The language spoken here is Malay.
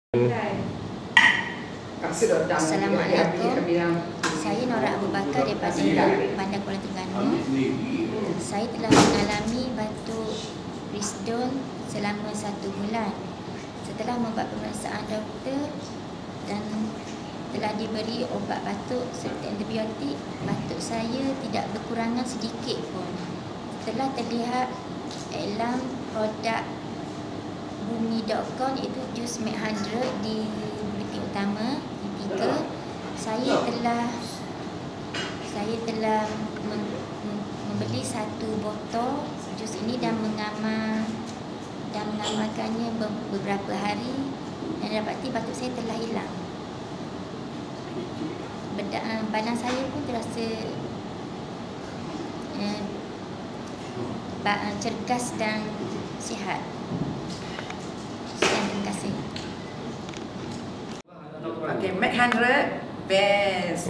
Assalamualaikum. Saya Nora Abu Bakar daripada Bandar Kuala Terengganu. Saya telah mengalami batuk Risdon selama 1 bulan. Setelah membuat pemeriksaan doktor dan telah diberi obat batuk serta antibiotik, batuk saya tidak berkurangan sedikit pun. Setelah terlihat iklan produk Bumi.com iaitu jus Mac 100 di buletin utama di 3, saya telah membeli 1 botol jus ini dan mengamalkannya beberapa hari dan dapati batuk saya telah hilang. Badan saya pun terasa cergas dan sihat. Terima kasih. Okay, Mac 100 best.